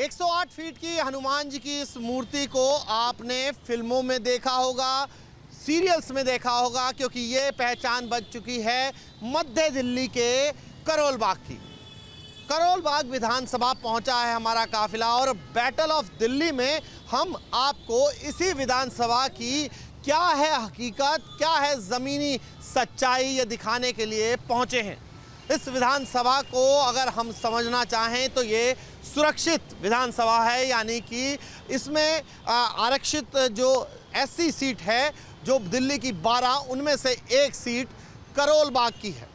108 feet की हनुमान जी की इस मूर्ति को आपने फिल्मों में देखा होगा, सीरियल्स में देखा होगा, क्योंकि ये पहचान बन चुकी है मध्य दिल्ली के करोल बाग की। करोल बाग विधानसभा पहुंचा है हमारा काफिला और बैटल ऑफ दिल्ली में हम आपको इसी विधानसभा की क्या है हकीकत, क्या है ज़मीनी सच्चाई, ये दिखाने के लिए पहुंचे हैं। इस विधानसभा को अगर हम समझना चाहें तो ये सुरक्षित विधानसभा है, यानी कि इसमें आरक्षित जो एससी सीट है, जो दिल्ली की 12 उनमें से एक सीट करोल बाग की है।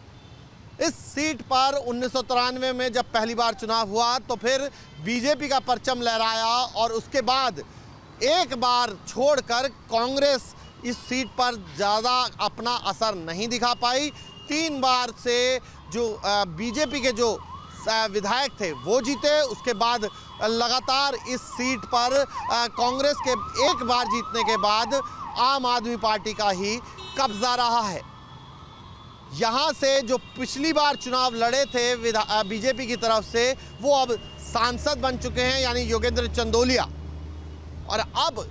इस सीट पर 1993 में जब पहली बार चुनाव हुआ तो फिर बीजेपी का परचम लहराया और उसके बाद एक बार छोड़कर कांग्रेस इस सीट पर ज़्यादा अपना असर नहीं दिखा पाई। 3 बार से जो बीजेपी के जो विधायक थे वो जीते, उसके बाद लगातार इस सीट पर कांग्रेस के एक बार जीतने के बाद आम आदमी पार्टी का ही कब्जा रहा है। यहाँ से जो पिछली बार चुनाव लड़े थे बीजेपी की तरफ से, वो अब सांसद बन चुके हैं, यानी योगेंद्र चंदोलिया। और अब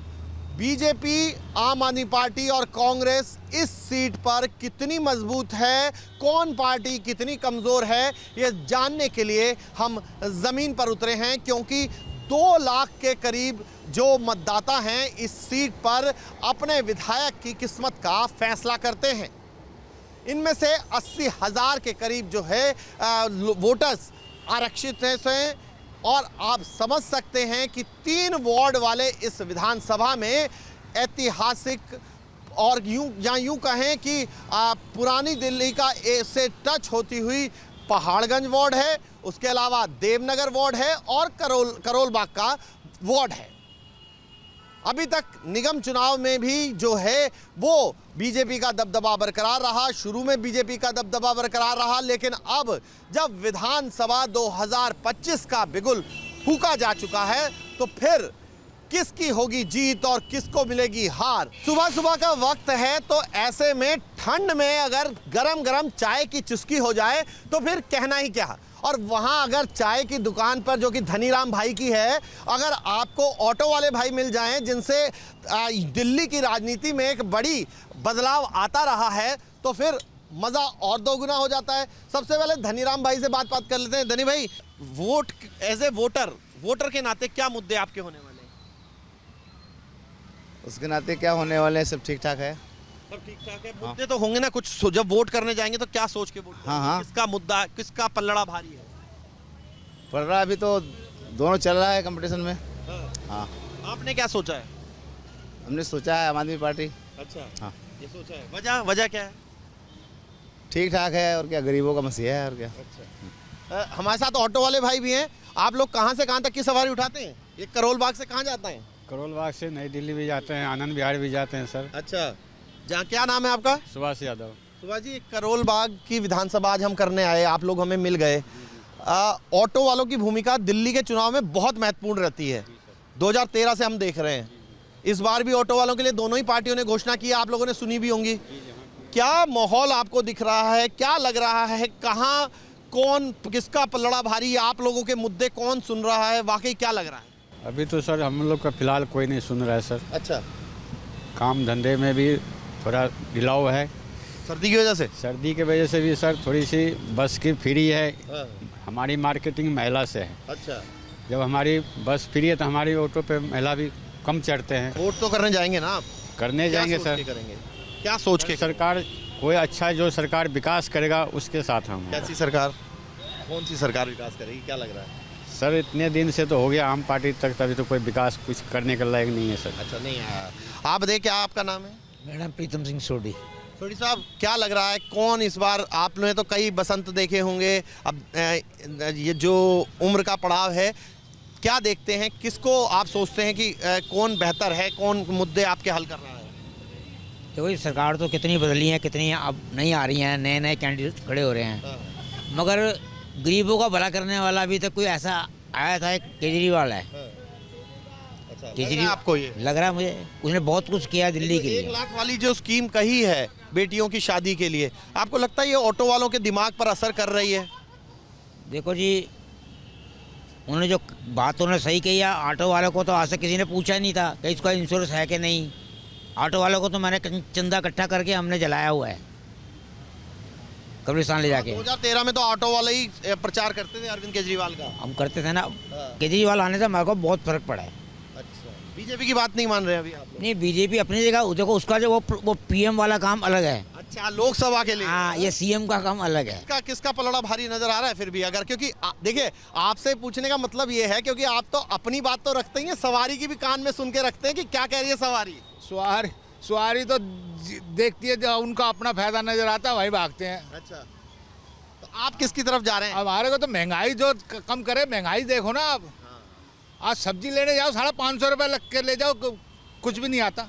बीजेपी, आम आदमी पार्टी और कांग्रेस इस सीट पर कितनी मजबूत है, कौन पार्टी कितनी कमज़ोर है, ये जानने के लिए हम ज़मीन पर उतरे हैं, क्योंकि 2 लाख के करीब जो मतदाता हैं इस सीट पर अपने विधायक की किस्मत का फैसला करते हैं। इनमें से 80,000 के करीब जो है वोटर्स आरक्षित हैं और आप समझ सकते हैं कि 3 वार्ड वाले इस विधानसभा में ऐतिहासिक और यूं कहें कि पुरानी दिल्ली का से टच होती हुई पहाड़गंज वार्ड है, उसके अलावा देवनगर वार्ड है और करोल बाग का वार्ड है। अभी तक निगम चुनाव में भी जो है वो बीजेपी का दबदबा बरकरार रहा, शुरू में बीजेपी का दबदबा बरकरार रहा, लेकिन अब जब विधानसभा 2025 का बिगुल फूका जा चुका है तो फिर किसकी होगी जीत और किसको मिलेगी हार। सुबह सुबह का वक्त है तो ऐसे में ठंड में अगर गरम गरम चाय की चुस्की हो जाए तो फिर कहना ही क्या। और वहाँ अगर चाय की दुकान पर, जो कि धनीराम भाई की है, अगर आपको ऑटो वाले भाई मिल जाएं जिनसे दिल्ली की राजनीति में एक बड़ी बदलाव आता रहा है, तो फिर मज़ा और दोगुना हो जाता है। सबसे पहले धनीराम भाई से बात कर लेते हैं। धनी भाई, वोट एज ए वोटर के नाते क्या मुद्दे आपके होने वाले हैं? उसके नाते क्या होने वाले हैं, सब ठीक ठाक है। सब ठीक ठाक है। मुद्दे तो होंगे ना कुछ, जब वोट करने जाएंगे तो क्या सोच के वोट करेंगे? हाँ। किसका मुद्दा, किसका पल्लड़ा भारी है? पलड़ा अभी तो दोनों चल रहा है कंपटीशन में। हाँ। आपने क्या सोचा है? हमने सोचा है आम आदमी पार्टी। अच्छा, हाँ, ये सोचा है। वजह क्या है? ठीक ठाक है, और क्या, गरीबों का मसीहा है, और क्या। अच्छा, हमारे साथ ऑटो वाले भाई भी हैं। आप लोग कहाँ से कहाँ तक की सवारी उठाते हैं? ये करोल बाग से कहाँ जाता है? करोल बाग से नई दिल्ली भी जाते हैं, आनंद विहार भी जाते हैं सर। अच्छा, जहाँ, क्या नाम है आपका? सुभाष यादव। सुभाष जी, करोल बाग की विधानसभा आज हम करने आए, आप लोग हमें मिल गए। ऑटो वालों की भूमिका दिल्ली के चुनाव में बहुत महत्वपूर्ण रहती है। 2013 से हम देख रहे हैं, इस बार भी ऑटो वालों के लिए दोनों ही पार्टियों ने घोषणा की, आप लोगों ने सुनी भी होंगी। क्या माहौल आपको दिख रहा है, क्या लग रहा है, कहाँ कौन, किसका पल्लड़ा भारी, आप लोगों के मुद्दे कौन सुन रहा है, वाकई क्या लग रहा है? अभी तो सर हम लोग का फिलहाल कोई नहीं सुन रहा है सर। अच्छा, काम धंधे में भी थोड़ा ढिलाव है, सर्दी की वजह से? सर्दी की वजह से भी सर, थोड़ी सी बस की फ्री है। हमारी मार्केटिंग महिला से है। अच्छा, जब हमारी बस फ्री है तो हमारी ऑटो पे महिला भी कम चढ़ते हैं। वोट तो करने जाएंगे ना आप? करने जाएंगे सर। करेंगे क्या सोच के? सरकार कोई अच्छा, जो सरकार विकास करेगा उसके साथ हम। कैसी सरकार, कौन सी सरकार विकास करेगी, क्या लग रहा है? सर इतने दिन से तो हो गया आम पार्टी तक, तभी तो कोई विकास कुछ करने के लायक नहीं है सर। अच्छा, नहीं आया। आप बताइए, क्या आपका नाम है? मेरा नाम प्रीतम सिंह सोडी। सोडी साहब, क्या लग रहा है, कौन इस बार, आप लोगों ने तो कई बसंत देखे होंगे, अब ये जो उम्र का पड़ाव है, क्या देखते हैं, किसको आप सोचते हैं कि कौन बेहतर है, कौन मुद्दे आपके हल कर रहा है? देखो ये सरकार तो कितनी बदली है, कितनी अब नहीं आ रही हैं, नए नए कैंडिडेट खड़े हो रहे हैं, मगर गरीबों का भला करने वाला अभी तक कोई ऐसा आया था, एक केजरीवाल है। अच्छा, केजरीवाल आपको ये लग रहा है मुझे, उसने बहुत कुछ किया दिल्ली के लिए। 1 लाख वाली जो स्कीम कही है बेटियों की शादी के लिए, आपको लगता है ये ऑटो वालों के दिमाग पर असर कर रही है? देखो जी, उन्होंने जो बात उन्होंने सही कही है। ऑटो वाले को तो आज तक किसी ने पूछा नहीं था कि इसका इंश्योरेंस है कि नहीं। ऑटो वालों को तो मैंने चंदा इकट्ठा करके हमने जलाया हुआ है कब्रिस्तान ले जाके। 2013 में तो ऑटो वाले ही प्रचार करते थे अरविंद केजरीवाल का। हम करते थे ना। केजरीवाल आने से हमारे को बहुत फर्क पड़ा है। अच्छा, बीजेपी की बात नहीं मान रहे अभी आप लोग? नहीं, बीजेपी अपनी जगह, देखो उसका जो वो पीएम वाला काम अलग है। अच्छा, लोकसभा के लिए। हाँ, ये सीएम का काम अलग है। किसका पलड़ा भारी नजर आ रहा है फिर भी अगर, क्योंकि देखिए आपसे पूछने का मतलब ये है क्योंकि आप तो अपनी बात तो रखते ही हैं, सवारी की भी कान में सुन के रखते हैं कि क्या कह रही है सवारी। सवारी तो देखती है, जो उनका अपना फायदा नजर आता है वही भागते हैं। अच्छा, तो आप किसकी तरफ जा रहे हैं? हमारे को तो महंगाई जो कम करे, महंगाई देखो ना आप। आज सब्जी लेने जाओ 550 रुपये लग के ले जाओ, कुछ भी नहीं आता।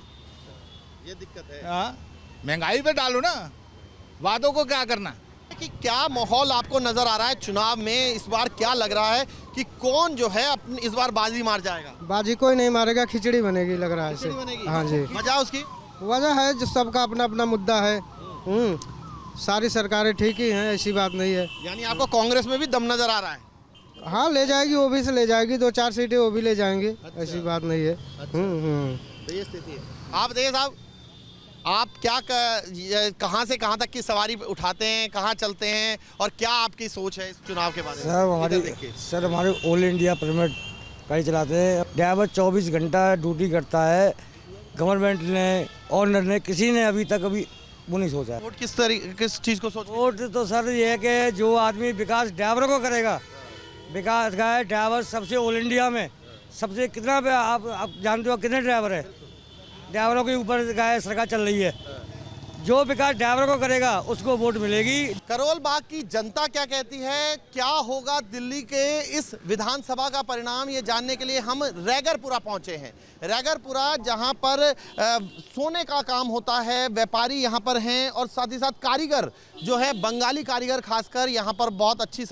ये दिक्कत है। हाँ, महंगाई पे डालो ना, वादों को क्या करना। कि क्या माहौल आपको नजर आ रहा है चुनाव में इस बार? क्या लग रहा है कि कौन जो है अपनी इस बार बाजी मार जाएगा? बाजी कोई नहीं मारेगा, खिचड़ी बनेगी लग रहा है खिचड़ी इसे। बनेगी? हाँ जी। वजह उसकी वजह है जो सबका अपना अपना मुद्दा है। सारी सरकारें ठीक ही हैं, ऐसी बात नहीं है। यानी आपको कांग्रेस में भी दम नजर आ रहा है? हाँ, ले जाएगी, वो भी से ले जाएगी, 2-4 सीटें वो भी ले जाएंगे। अच्छा। ऐसी बात नहीं है। तो ये स्थिति है। आप देखिए साहब, आप क्या कहाँ से कहाँ तक की सवारी उठाते हैं, कहाँ चलते हैं और क्या आपकी सोच है इस चुनाव के बारे में? सर हमारे ऑल इंडिया परमिट गाड़ी चलाते हैं। ड्राइवर 24 घंटा ड्यूटी करता है। गवर्नमेंट ने, ऑनर ने, किसी ने अभी तक वो नहीं सोचा। वोट किस चीज़ को सोच? वोट तो सर ये है कि जो आदमी विकास ड्राइवरों को करेगा, विकास का है। ड्राइवर सबसे ऑल इंडिया में सबसे कितना पे आप जानते हो कितने ड्राइवर है? ड्राइवरों के ऊपर सरकार चल रही है। जो विकास ड्राइवर को करेगा उसको वोट मिलेगी। करोल बाग की जनता क्या कहती है, क्या होगा दिल्ली के इस विधानसभा का परिणाम, ये जानने के लिए हम रैगरपुरा पहुंचे हैं। रैगरपुरा जहां पर सोने का काम होता है, व्यापारी यहां पर हैं और साथ ही साथ कारीगर जो है, बंगाली कारीगर खासकर यहां पर बहुत अच्छी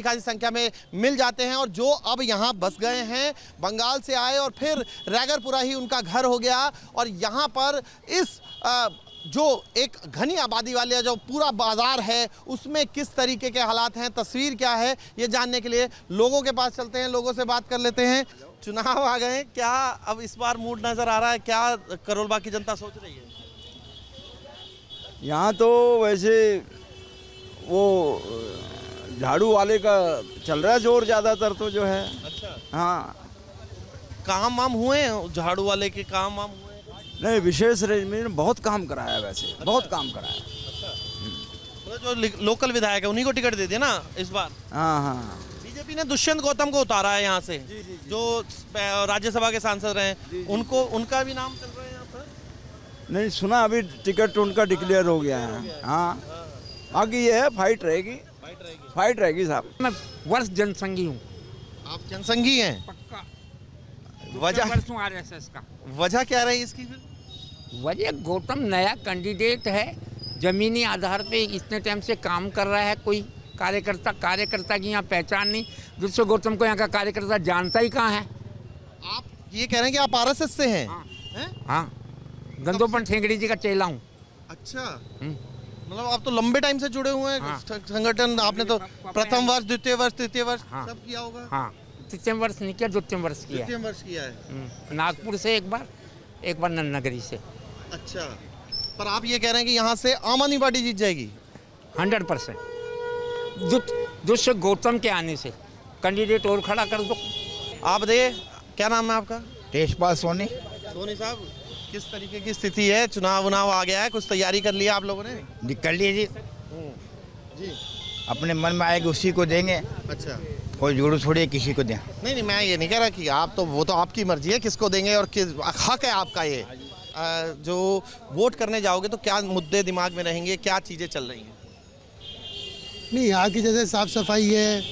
खासी संख्या में मिल जाते हैं और जो अब यहां बस गए हैं, बंगाल से आए और फिर रैगरपुरा ही उनका घर हो गया। और यहां पर इस जो एक घनी आबादी वाले जो पूरा बाजार है उसमें किस तरीके के हालात हैं, तस्वीर क्या है, ये जानने के लिए लोगों के पास चलते हैं, लोगों से बात कर लेते हैं। चुनाव आ गए, क्या अब इस बार मूड नजर आ रहा है? क्या करोल बाग की जनता सोच रही है? यहाँ तो वैसे वो झाड़ू वाले का चल रहा है जोर ज़्यादातर तो जो है। अच्छा, हाँ, काम वाम हुए हैं झाड़ू वाले के? काम वाम हुए हैं? नहीं, विशेष रेंज में बहुत काम कराया वैसे। अच्छा। बहुत काम कराया। तो जो लोकल विधायक है उन्हीं को टिकट दे दिया ना इस बार? हाँ हाँ। बीजेपी ने दुष्यंत गौतम को उतारा है यहाँ से। जी। जो राज्यसभा के सांसद रहे उनको, उनका भी नाम चल रहा है यहाँ पर? नहीं सुना, अभी टिकट उनका डिक्लेयर हो गया है। हाँ, बाकी ये है, फाइट रहेगी। फाइट रहेगी साहब। मैं वर्ष जनसंघी हूँ। आप जनसंघी हैं? पक्का। वजह RSS का। वजह क्या रही इसकी फिर? वजह गौतम नया कैंडिडेट है, जमीनी आधार पे इतने टाइम से काम कर रहा है। कोई कार्यकर्ता की यहाँ पहचान नहीं। दूसरे गौतम को यहाँ का कार्यकर्ता जानता ही कहाँ है। आप ये कह रहे हैं कि आप RSS से हैं? हाँ, गंदोपन ठेंगड़ी जी का चेला हूँ। अच्छा, मतलब आप तो लंबे टाइम से जुड़े हुए हैं। हाँ। संगठन आपने तो प्रथम वर्ष, द्वितीय वर्ष, तृतीय वर्ष हाँ। सब किया होगा। हाँ, तृतीय वर्ष नहीं किया, द्वितीय वर्ष किया। द्वितीय वर्ष किया है। नागपुर से एक बार नन्नगरी से। अच्छा, पर आप ये कह रहे हैं कि यहाँ से आम आदमी पार्टी जीत जाएगी? 100%। दूसरे गौतम के आने से कैंडिडेट और खड़ा कर दो। आप बताइए, क्या नाम है आपका? तेजपाल सोनी। सोनी साहब, किस तरीके की स्थिति है? चुनाव आ गया है, कुछ तैयारी कर लिया आप लोगों ने? कर लिए जी। जी, अपने मन में आएगा उसी को देंगे, अच्छा। कोई जोड़ू थोड़ी किसी को दें। नहीं, मैं ये नहीं कह रहा कि आप तो, वो तो आपकी मर्जी है किसको देंगे और किस हक है आपका। ये जो वोट करने जाओगे तो क्या मुद्दे दिमाग में रहेंगे, क्या चीज़ें चल रही हैं? नहीं, यहाँ की जैसे साफ़ सफाई है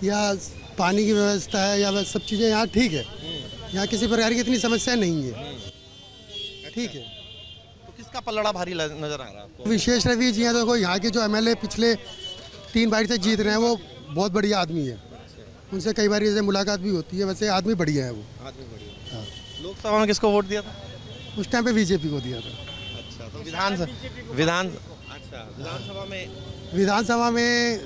या पानी की व्यवस्था है या सब चीज़ें यहाँ ठीक है। यहाँ किसी प्रकार की इतनी समस्या नहीं है, ठीक है। तो किसका पलड़ा भारी नज़र आ रहा है आपको? विशेष रवि जी हैं, तो यहाँ के जो MLA पिछले 3 बार से जीत रहे हैं, वो बहुत बढ़िया आदमी है। उनसे कई बार जैसे मुलाकात भी होती है, वैसे आदमी बढ़िया है वो। आदमी बढ़िया। हाँ। लोकसभा में किसको वोट दिया था? उस टाइम पे बीजेपी को दिया था। अच्छा, तो विधानसभा में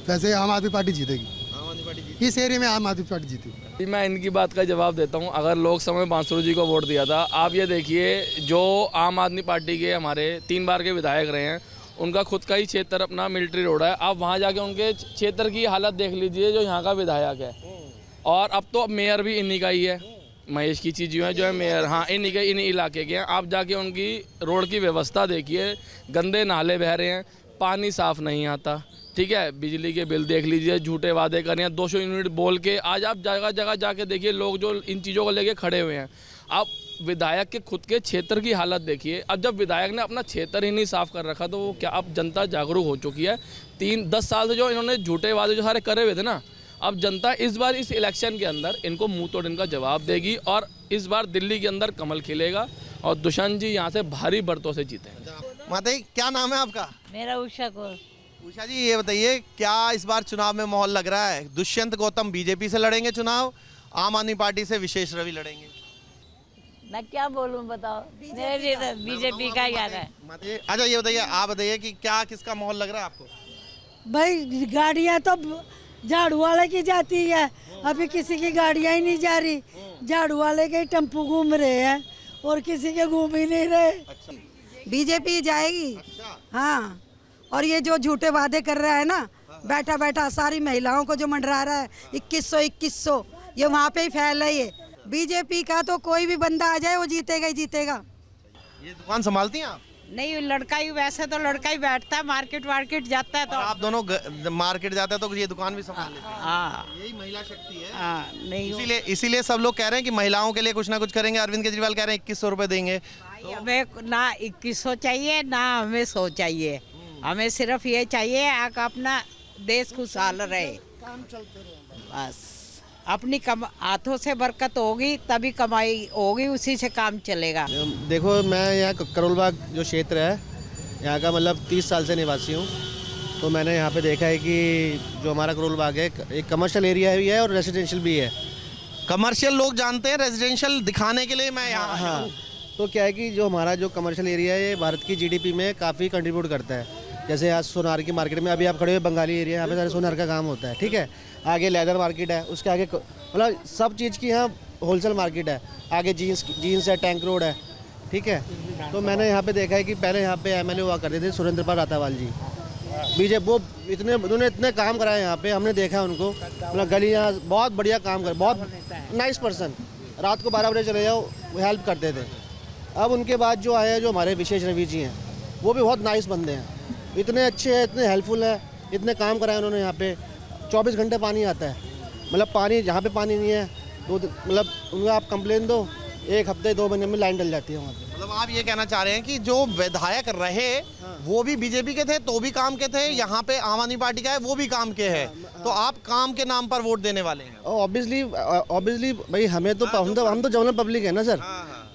वैसे आम आदमी पार्टी जीतेगी। आम आदमी पार्टी जीत इस एरिया में आम आदमी पार्टी जीती। मैं इनकी बात का जवाब देता हूं। अगर लोकसभा में बांसुरी जी को वोट दिया था, आप ये देखिए जो आम आदमी पार्टी के हमारे 3 बार के विधायक रहे हैं, उनका खुद का ही क्षेत्र अपना मिलिट्री रोड है। आप वहां जाके उनके क्षेत्र की हालत देख लीजिए जो यहाँ का विधायक है। और अब तो मेयर भी इन्हीं का ही है, महेश की चीज़ जो है मेयर, हाँ इन्हीं इलाके के हैं। आप जाके उनकी रोड की व्यवस्था देखिए, गंदे नाले बह रहे हैं, पानी साफ़ नहीं आता, ठीक है। बिजली के बिल देख लीजिए, झूठे वादे कर रहे हैं, 200 यूनिट बोल के। आज आप जगह जगह जाके देखिए लोग जो इन चीज़ों को लेके खड़े हुए हैं। आप विधायक के खुद के क्षेत्र की हालत देखिए। अब जब विधायक ने अपना क्षेत्र ही नहीं साफ़ कर रखा तो वो क्या, अब जनता जागरूक हो चुकी है। 10 साल से जो इन्होंने झूठे वादे जो सारे करे हुए थे ना, अब जनता इस बार इस इलेक्शन के अंदर इनको मुंह तोड़ इनका जवाब देगी। और इस बार दिल्ली के अंदर कमल खिलेगा और दुष्यंत जी यहाँ से भारी बढ़तों से जीतेंगे। माता जी क्या नाम है आपका? मेरा उषा कौर। उषा जी ये बताइए, क्या इस बार चुनाव में माहौल लग रहा है? दुष्यंत गौतम बीजेपी से लड़ेंगे चुनाव, आम आदमी पार्टी से विशेष रवि लड़ेंगे? मैं क्या बोलूं बताओ, मेरे लिए तो बीजेपी का ही आ रहा है। अच्छा ये बताइए, आप बताइए कि क्या किसका माहौल लग रहा है आपको? भाई गाड़ियाँ तो झाड़ू वाले की जाती है, अभी किसी की गाड़ियाँ ही नहीं जा रही। झाड़ू वाले के टेम्पो घूम रहे हैं और किसी के घूम ही नहीं रहे। बीजेपी जाएगी। हाँ, और ये जो झूठे वादे कर रहा है ना, बैठा बैठा सारी महिलाओं को जो मंडरा रहा है 2100 ये वहाँ पे ही फैल है। ये बीजेपी का तो कोई भी बंदा आ जाए वो जीतेगा ही जीतेगा। ये दुकान संभालती हैं आप? नहीं, लड़का ही, वैसे तो लड़का ही बैठता है, मार्केट वार्केट जाता है तो। आप दोनों मार्केट जाते हैं तो ये दुकान भी संभाल लेते हैं। हाँ, यही महिला शक्ति है। हाँ, नहीं इसीलिए सब लोग कह रहे हैं कि महिलाओं के लिए कुछ ना कुछ करेंगे। अरविंद केजरीवाल कह रहे हैं 2100 रुपए देंगे। तो हमें ना 2100 चाहिए ना हमें 100 चाहिए। हमें सिर्फ ये चाहिए कि अपना देश खुशहाल रहे, बस। अपनी हाथों से बरकत होगी तभी कमाई होगी, उसी से काम चलेगा। देखो मैं यहाँ करोलबाग जो क्षेत्र है यहाँ का मतलब 30 साल से निवासी हूँ। तो मैंने यहाँ पे देखा है कि जो हमारा करोलबाग है एक कमर्शियल एरिया भी है और रेजिडेंशियल भी है। कमर्शियल लोग जानते हैं, रेजिडेंशियल दिखाने के लिए मैं यहाँ। हाँ, तो क्या है कि जो हमारा जो कमर्शियल एरिया है ये भारत की जीडीपी में काफ़ी कंट्रीब्यूट करता है। जैसे आज सोनार की मार्केट में अभी आप खड़े हुए बंगाली एरिया, यहाँ पे सारे सोनार का काम होता है, ठीक है। आगे लेदर मार्केट है, उसके आगे मतलब सब चीज़ की यहाँ होलसेल मार्केट है। आगे जीन्स है, टैंक रोड है, ठीक है। तो मैंने यहाँ पे देखा है कि पहले यहाँ पे एमएलए हुआ करते थे सुरेंद्र पाल रातावाल जी, बीजेपी। वो उन्होंने इतने काम कराए यहाँ पे, हमने देखा उनको, मतलब गलियाँ बहुत बढ़िया काम कर, बहुत नाइस पर्सन। रात को 12 बजे चले जाओ हेल्प करते थे। अब उनके बाद जो आए जो हमारे विशेष रवि जी हैं, वो भी बहुत नाइस बंदे हैं, इतने अच्छे हैं, इतने हेल्पफुल है, इतने काम कराए उन्होंने। यहाँ पे 24 घंटे पानी आता है, मतलब पानी जहाँ पे पानी नहीं है मतलब उनका आप कंप्लेन दो, 1 हफ्ते 2 महीने में लाइन डल जाती है वहाँ पे। मतलब आप ये कहना चाह रहे हैं कि जो विधायक रहे वो भी बीजेपी के थे तो भी काम के थे, यहाँ पे आम आदमी पार्टी का है वो भी काम के है, तो आप काम के नाम पर वोट देने वाले हैं? ऑब्वियसली भाई, हमें तो हम तो जनरल पब्लिक है ना सर।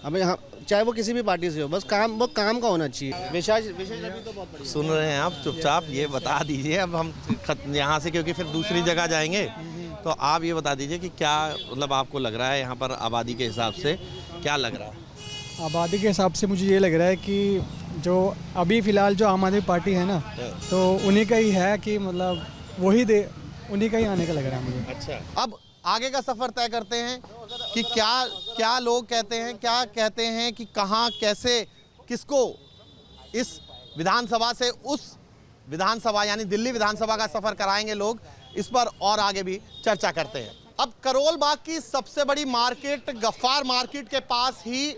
हमें चाहे वो किसी भी पार्टी से हो, बस वो काम का होना चाहिए। विशेष तो बहुत बढ़िया। सुन रहे हैं आप, चुपचाप ये बता दीजिए। अब हम यहाँ से क्योंकि फिर दूसरी जगह जाएंगे, तो आप ये बता दीजिए कि क्या मतलब आपको लग रहा है यहाँ पर आबादी के हिसाब से क्या लग रहा है? आबादी के हिसाब से मुझे ये लग रहा है कि जो अभी फ़िलहाल जो आम आदमी पार्टी है ना, तो उन्हीं का ही है कि मतलब उन्हीं का ही आने का लग रहा है मुझे। अच्छा, अब आगे का सफ़र तय करते हैं कि क्या लोग कहते हैं, क्या कहते हैं कि कहाँ कैसे किसको इस विधानसभा से उस विधानसभा यानी दिल्ली विधानसभा का सफ़र कराएंगे लोग, इस पर और आगे भी चर्चा करते हैं। अब करोल बाग की सबसे बड़ी मार्केट गफ्फार मार्केट के पास ही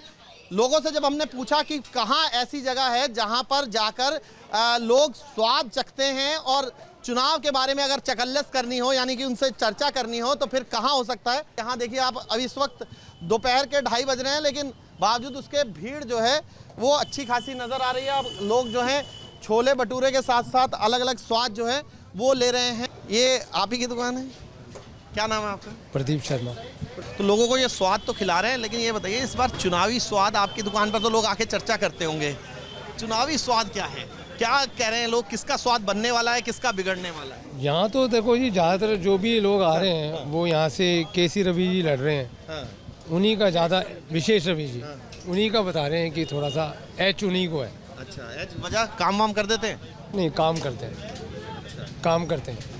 लोगों से जब हमने पूछा कि कहाँ ऐसी जगह है जहाँ पर जाकर लोग स्वाद चखते हैं और चुनाव के बारे में अगर चकल्लस करनी हो यानी कि उनसे चर्चा करनी हो, तो फिर कहाँ हो सकता है। यहाँ देखिए आप, अभी इस वक्त दोपहर के 2:30 बज रहे हैं, लेकिन बावजूद उसके भीड़ जो है वो अच्छी खासी नज़र आ रही है। अब लोग जो हैं छोले भटूरे के साथ साथ अलग अलग स्वाद जो है वो ले रहे हैं। ये आप ही की दुकान है? क्या नाम है आपका? प्रदीप शर्मा। तो लोगों को ये स्वाद तो खिला रहे हैं, लेकिन ये बताइए इस बार चुनावी स्वाद आपकी दुकान पर तो लोग आके चर्चा करते होंगे, चुनावी स्वाद क्या है, क्या कह रहे हैं लोग, किसका स्वाद बनने वाला है, किसका बिगड़ने वाला है? यहाँ तो देखो जी, ज़्यादातर जो भी लोग आ रहे हैं वो यहाँ से केसी रवि जी लड़ रहे हैं, उन्हीं का ज़्यादा, विशेष रवि जी उन्हीं का बता रहे हैं कि थोड़ा सा एच उन्हीं को है। अच्छा, एच वजह काम वाम कर देते हैं? नहीं, काम करते हैं, काम करते हैं।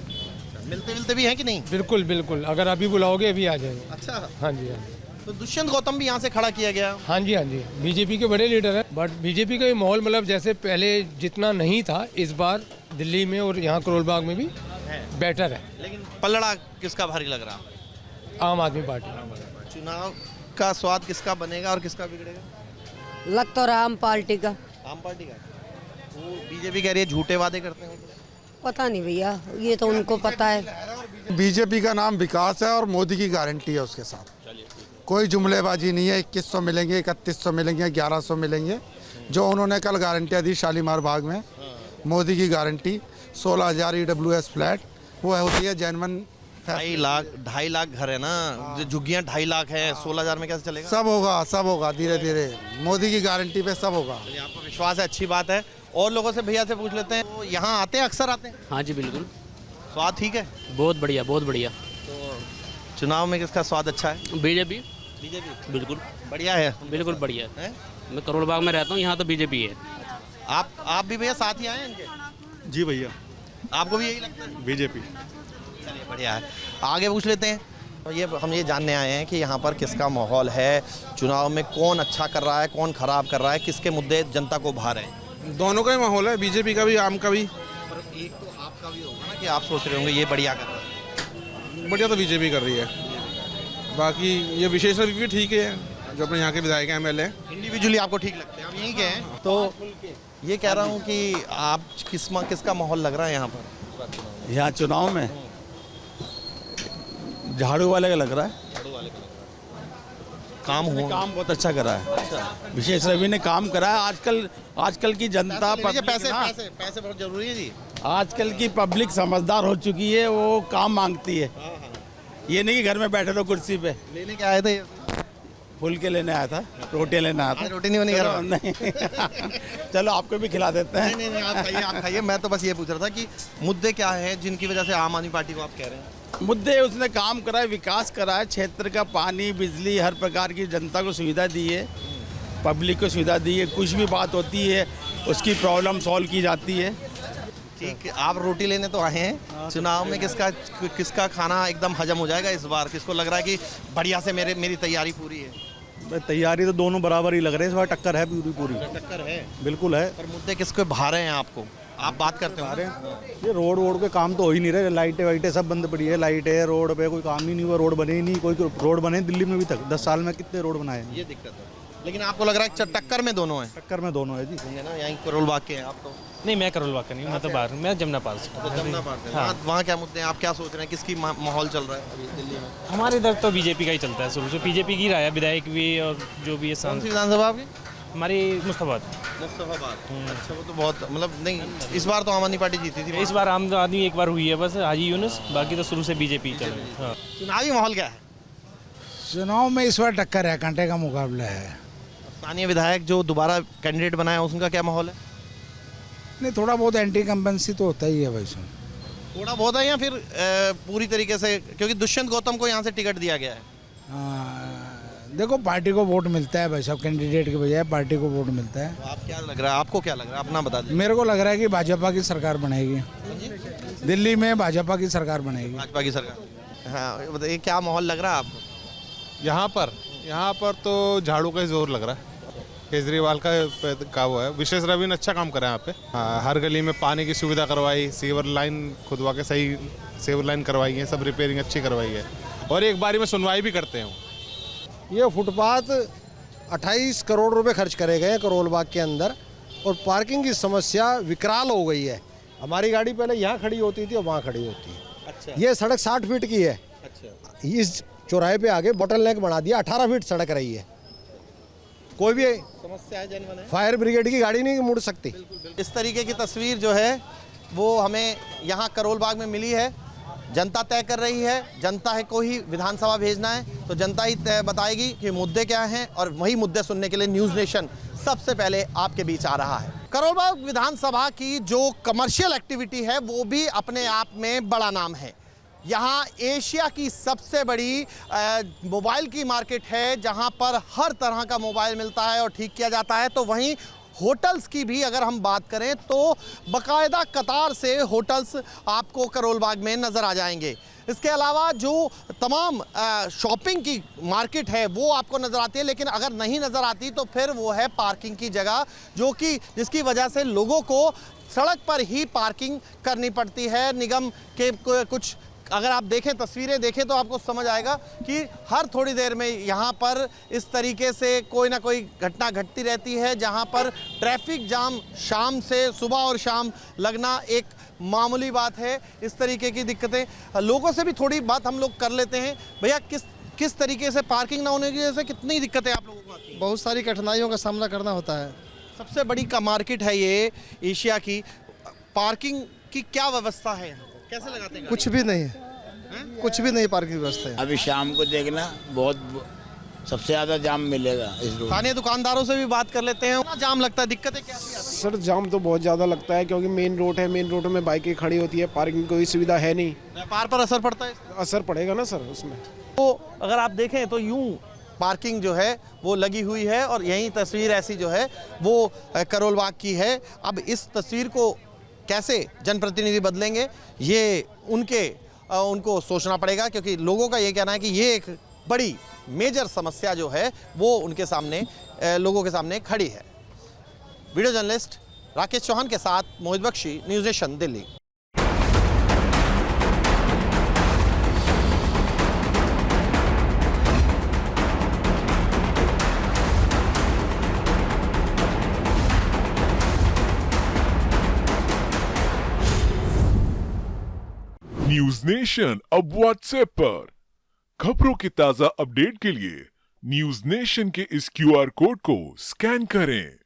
मिलते मिलते भी हैं कि नहीं? बिल्कुल बिल्कुल, अगर अभी बुलाओगे अभी आ जाएंगे। अच्छा, हाँ जी, हाँ जी। तो दुष्यंत गौतम भी यहाँ से खड़ा किया गया। हाँ जी, हाँ जी, बीजेपी के बड़े लीडर हैं, बट बीजेपी का ये माहौल मतलब जैसे पहले जितना नहीं था, इस बार दिल्ली में और यहाँ करोल बाग में भी बेटर है। लेकिन पलड़ा किसका भारी लग रहा? आम आदमी पार्टी। चुनाव का स्वाद किसका बनेगा और किसका बिगड़ेगा? लग तो रहा आम पार्टी का। आम पार्टी का? वो बीजेपी कह रही है झूठे वादे करते हैं। पता नहीं भैया, ये तो उनको पता है। बीजेपी का नाम विकास है और मोदी की गारंटी है उसके साथ। कोई जुमलेबाजी नहीं है। 2100 मिलेंगे, 3100 मिलेंगे, 1100 मिलेंगे। जो उन्होंने कल गारंटियाँ दी शालीमार बाग में, मोदी की गारंटी 16,000 EWS फ्लैट, वो होती है जेन्युइन। 2.5 लाख घर है ना, झुग्गियाँ 2.5 लाख है, 16,000 में कैसे चलेगा? सब होगा धीरे धीरे, मोदी की गारंटी पे सब होगा। आपको विश्वास है, अच्छी बात है। और लोगों से भैया से पूछ लेते हैं, तो यहाँ आते हैं, अक्सर आते हैं? हाँ जी बिल्कुल। स्वाद ठीक है? बहुत बढ़िया, बहुत बढ़िया। तो चुनाव में किसका स्वाद अच्छा है? बीजेपी। बीजेपी बिल्कुल बढ़िया है। बिल्कुल बढ़िया है। मैं करोल बाग में रहता हूँ, यहाँ तो बीजेपी है। आप भी भैया साथ ही आए हैं इनके? जी भैया। आपको भी यही लगता है? बीजेपी। चलिए बढ़िया है। आगे पूछ लेते हैं। तो हम ये जानने आए हैं कि यहाँ पर किसका माहौल है, चुनाव में कौन अच्छा कर रहा है, कौन खराब कर रहा है, किसके मुद्दे जनता को भा रहे हैं? दोनों का ही माहौल है, बीजेपी का भी, आम का भी। पर एक तो आपका भी होगा ना कि आप सोच रहे होंगे ये बढ़िया कर रहा है। बढ़िया तो बीजेपी कर रही है, बाकी ये विशेष रवि भी ठीक है, जो अपने यहाँ के विधायक MLA। इंडिविजुअली आपको ठीक लगते हैं, आप यहीं के हैं? तो ये कह रहा हूँ कि आप किसका माहौल लग रहा है यहाँ पर? यहाँ चुनाव में झाड़ू वाले का लग रहा है। काम हुआ? काम बहुत अच्छा करा है। विशेष रवि ने काम करा है। आजकल की जनता पैसे बहुत जरूरी है जी। आजकल की पब्लिक समझदार हो चुकी है, वो काम मांगती है। ये नहीं कि घर में बैठे रहो कुर्सी पे। लेने क्या आए थे? फूल के लेने आया था, रोटी लेने आया था। रोटी नहीं बनी घर में? नहीं। चलो आपको भी खिला देते हैं। नहीं, आप खाइए। मैं तो बस ये पूछ रहा था कि मुद्दे क्या हैं जिनकी वजह से आम आदमी पार्टी को आप कह रहे हैं? मुद्दे उसने काम करा है, विकास करा है, क्षेत्र का पानी, बिजली, हर प्रकार की जनता को सुविधा दी है, पब्लिक को सुविधा दी है। कुछ भी बात होती है उसकी प्रॉब्लम सॉल्व की जाती है। ठीक है, आप रोटी लेने तो आए हैं। चुनाव में किसका खाना एकदम हजम हो जाएगा इस बार? किसको लग रहा है कि बढ़िया से मेरी तैयारी पूरी है? तैयारी तो दोनों बराबर ही लग रहे हैं, इस बार टक्कर है पूरी। टक्कर है? बिल्कुल है। पर मुद्दे किसको भा रहे हैं आपको? आप बात करते हो? ये रोड के काम तो हो ही नहीं रहे। लाइटें सब बंद पड़ी है। लाइट है, रोड पे कोई काम ही नहीं हुआ, रोड बने ही नहीं। कोई रोड बने दिल्ली में भी तक 10 साल में कितने रोड बनाए हैं। ये दिक्कत है। लेकिन आपको लग रहा है टक्कर में दोनों हैं? टक्कर में दोनों है जी। है ना, यहीं करोल बाग के हैं आप तो? नहीं, मैं करोल बाग का नहीं, मैं तो बाहर, मैं जमुना पार से। जमुना पार से। हाँ। वहाँ क्या मुद्दे हैं, आप क्या सोच रहे हैं, किसकी माहौल चल रहा है अभी दिल्ली में? हमारे इधर तो बीजेपी का ही चलता है, शुरू से बीजेपी की रहा है, विधायक भी और जो भी है। कौन सी विधानसभा आपकी? हमारी मुस्तफाबाद। अच्छा, वो तो बहुत मतलब नहीं, इस बार तो आम आदमी पार्टी जीती थी। इस बार आम आदमी एक बार हुई है बस, हाजी यूनुस, बाकी तो शुरू से बीजेपी चल रही है। चुनावी माहौल क्या है? चुनाव में इस बार टक्कर है, कांटे का मुकाबला है। स्थानीय विधायक जो दोबारा कैंडिडेट बनाया उनका क्या माहौल है? नहीं, थोड़ा बहुत एंटी कंपेंसी तो होता ही है भाई साहब। थोड़ा बहुत है या फिर पूरी तरीके से? क्योंकि दुष्यंत गौतम को यहाँ से टिकट दिया गया है। देखो, पार्टी को वोट मिलता है भाई साहब, कैंडिडेट के बजाय पार्टी को वोट मिलता है। आप क्या लग रहा है, आपको क्या लग रहा है, अपना बता दीजिए। मेरे को लग रहा है कि भाजपा की सरकार बनेगी दिल्ली में, भाजपा की सरकार बनेगी। भाजपा की सरकार। हाँ, बताइए क्या माहौल लग रहा है आपको? यहाँ पर तो झाड़ू का ही जोर लग रहा है। केजरीवाल का वो है। विशेष रवि ने अच्छा काम करा है यहाँ पे। हाँ, हर गली में पानी की सुविधा करवाई, सीवर लाइन खुदवा के सही सीवर लाइन करवाई है, सब रिपेयरिंग अच्छी करवाई है, और एक बारी में सुनवाई भी करते हैं। ये फुटपाथ 28 करोड़ रुपए खर्च करे गए करोल बाग के अंदर, और पार्किंग की समस्या विकराल हो गई है। हमारी गाड़ी पहले यहाँ खड़ी होती थी और वहाँ खड़ी होती है। अच्छा। ये सड़क 60 फीट की है। अच्छा। इस चौराहे पे आगे बोटल नेक बना दिया, 18 फीट सड़क रही है। कोई भी समस्या है, जनवन है। फायर ब्रिगेड की गाड़ी नहीं मुड़ सकती। इस तरीके की तस्वीर जो है वो हमें यहाँ करोल बाग में मिली है। जनता तय कर रही है, जनता है को ही विधानसभा भेजना है तो जनता ही तय बताएगी कि मुद्दे क्या हैं, और वही मुद्दे सुनने के लिए न्यूज़ नेशन सबसे पहले आपके बीच आ रहा है। करोल बाग विधानसभा की जो कमर्शियल एक्टिविटी है वो भी अपने आप में बड़ा नाम है। यहाँ एशिया की सबसे बड़ी मोबाइल की मार्केट है, जहाँ पर हर तरह का मोबाइल मिलता है और ठीक किया जाता है। तो वहीं होटल्स की भी अगर हम बात करें तो बाकायदा कतार से होटल्स आपको करोल बाग में नज़र आ जाएंगे। इसके अलावा जो तमाम शॉपिंग की मार्केट है वो आपको नज़र आती है, लेकिन अगर नहीं नज़र आती तो फिर वो है पार्किंग की जगह, जो कि जिसकी वजह से लोगों को सड़क पर ही पार्किंग करनी पड़ती है। निगम के कुछ अगर आप देखें, तस्वीरें देखें तो आपको समझ आएगा कि हर थोड़ी देर में यहाँ पर इस तरीके से कोई ना कोई घटना घटती रहती है, जहाँ पर ट्रैफिक जाम शाम से सुबह और शाम लगना एक मामूली बात है। इस तरीके की दिक्कतें लोगों से भी थोड़ी बात हम लोग कर लेते हैं। भैया किस तरीके से पार्किंग ना होने की वजह से कितनी दिक्कतें आप लोगों को आती हैं? बहुत सारी कठिनाइयों का सामना करना होता है। सबसे बड़ी का मार्केट है ये एशिया की, पार्किंग की क्या व्यवस्था है यहाँ? कैसे लगाते हैं? कुछ भी नहीं है, कुछ भी नहीं पार्किंग व्यवस्था है। अभी शाम को देखना बहुत सबसे ज़्यादा जाम मिलेगा इस रोड। स्थानीय दुकानदारों से भी बात कर लेते हैं। जाम लगता है, दिक्कतें क्या आती हैं? सर जाम तो बहुत ज़्यादा लगता है क्योंकि मेन रोड है, मेन रोड में बाइकें खड़ी होती है, पार्किंग की कोई सुविधा है नहीं। व्यापार पर असर पड़ता है? असर पड़ेगा ना सर उसमें। तो अगर आप देखें तो यूं पार्किंग जो है वो लगी हुई है और यही तस्वीर ऐसी जो है वो करोल बाग की है। अब इस तस्वीर को कैसे जनप्रतिनिधि बदलेंगे ये उनको सोचना पड़ेगा, क्योंकि लोगों का ये कहना है कि ये एक बड़ी मेजर समस्या जो है वो उनके सामने लोगों के सामने खड़ी है। वीडियो जर्नलिस्ट राकेश चौहान के साथ Mohit Bakshi, news nation, Delhi. News nation अब व्हाट्सएप पर खबरों के ताजा अपडेट के लिए न्यूज नेशन के इस QR कोड को स्कैन करें।